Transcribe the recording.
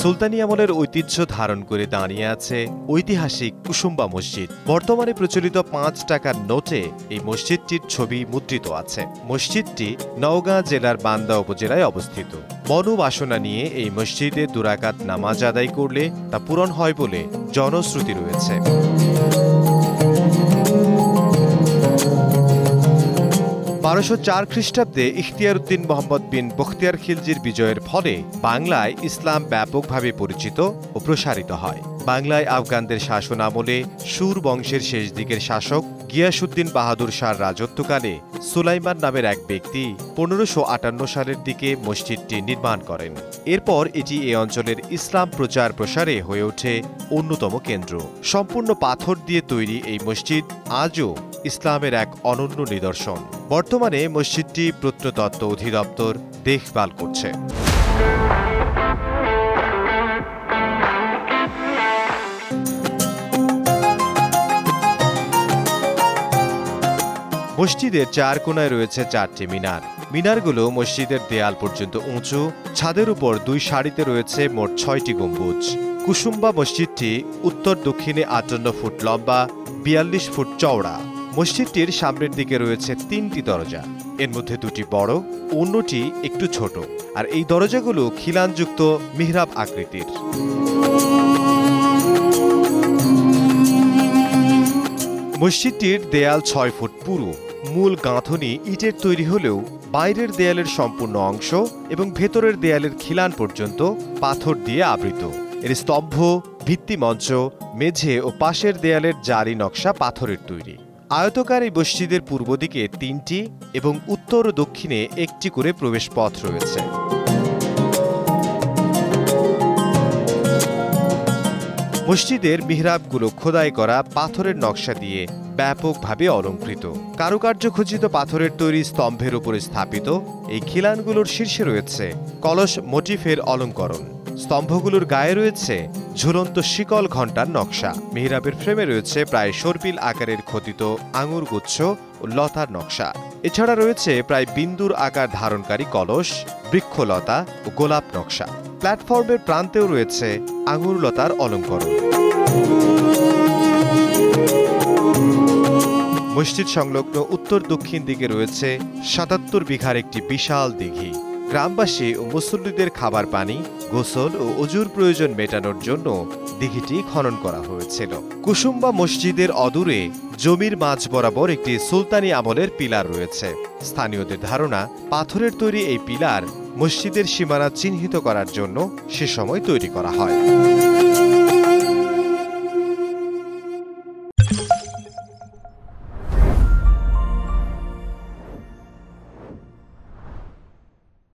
সুলতানি আমলের ঐতিহ্য ধারণ করে দাঁড়িয়ে আছে ঐতিহাসিক কুসুম্বা মসজিদ। বর্তমানে প্রচলিত ৫ টাকার নোটে এই মসজিদটির ছবি মুদ্রিত আছে। মসজিদটি নওগাঁ জেলার বান্দা উপজেলায় অবস্থিত। মনোবাসনা নিয়ে এই মসজিদে দুরাকাত নামাজ আদায় করলে তা পূরণ হয় বলে জনশ্রুতি রয়েছে। ১২০৪ খ্রিস্টাব্দে ইখতিয়ারউদ্দিন মোহাম্মদ বিন বখতিয়ার খিলজির বিজয়ের ফলে বাংলায় ইসলাম ব্যাপকভাবে পরিচিত ও প্রসারিত হয়। বাংলায় আফগানদের শাসন আমলে সুর বংশের শেষ দিকের শাসক গিয়াসউদ্দিন বাহাদুর শাহর রাজত্বকালে সুলাইমান নামের এক ব্যক্তি ১৫৫৮ সালের দিকে মসজিদটি নির্মাণ করেন। এরপর এটি এ অঞ্চলের ইসলাম প্রচার প্রসারে হয়ে ওঠে অন্যতম কেন্দ্র। সম্পূর্ণ পাথর দিয়ে তৈরি এই মসজিদ আজও ইসলামের এক অনন্য নিদর্শন। বর্তমানে মসজিদটি প্রত্নতত্ত্ব অধিদপ্তর দেখভাল করছে। মসজিদের চার কোণায় রয়েছে ৪টি মিনার। মিনারগুলো মসজিদের দেয়াল পর্যন্ত উঁচু। ছাদের উপর ২ সারিতে রয়েছে মোট ৬টি গম্বুজ। কুসুম্বা মসজিদটি উত্তর দক্ষিণে ৫৮ ফুট লম্বা, ৪২ ফুট চওড়া। মসজিদটির সামনের দিকে রয়েছে ৩টি দরজা। এর মধ্যে ২টি বড়, অন্যটি একটু ছোট। আর এই দরজাগুলো খিলানযুক্ত মিহরাব আকৃতির। মসজিদটির দেয়াল ৬ ফুট পুরু। মূল গাঁথনি ইটের তৈরি হলেও বাইরের দেয়ালের সম্পূর্ণ অংশ এবং ভেতরের দেয়ালের খিলান পর্যন্ত পাথর দিয়ে আবৃত। এর স্তম্ভ, ভিত্তিমঞ্চ, মেঝে ও পাশের দেয়ালের জারি নকশা পাথরের তৈরি। আয়তকার এই মসজিদের পূর্ব দিকে ৩টি এবং উত্তর ও দক্ষিণে ১টি করে প্রবেশ পথ রয়েছে। মসজিদের মিহরাবগুলো খোদাই করা পাথরের নকশা দিয়ে ব্যাপকভাবে অলঙ্কৃত। কারুকার্য খচিত পাথরের তৈরি স্তম্ভের উপরে স্থাপিত এই খিলানগুলোর শীর্ষে রয়েছে কলস মোটিফের অলঙ্করণ। স্তম্ভগুলোর গায়ে রয়েছে ঝুলন্ত শিকল ঘণ্টার নকশা। মিহরাবের ফ্রেমে রয়েছে প্রায় সর্পিল আকারের খোদিত আঙুর গুচ্ছ ও লতার নকশা। এছাড়া রয়েছে প্রায় বিন্দুর আকার ধারণকারী কলস, বৃক্ষলতা ও গোলাপ নকশা। প্ল্যাটফর্মের প্রান্তেও রয়েছে আঙুর লতার অলঙ্করণ। মসজিদ সংলগ্ন উত্তর দক্ষিণ দিকে রয়েছে ৭৭ বিঘার একটি বিশাল দিঘি। গ্রামবাসী ও মুসল্লিদের খাবার পানি, গোসল ও অজুর প্রয়োজন মেটানোর জন্য দিঘিটি খনন করা হয়েছিল। কুসুম্বা মসজিদের অদূরে জমির মাঝ বরাবর একটি সুলতানি আমলের পিলার রয়েছে। স্থানীয়দের ধারণা, পাথরের তৈরি এই পিলার মসজিদের সীমানা চিহ্নিত করার জন্য সে সময় তৈরি করা হয়।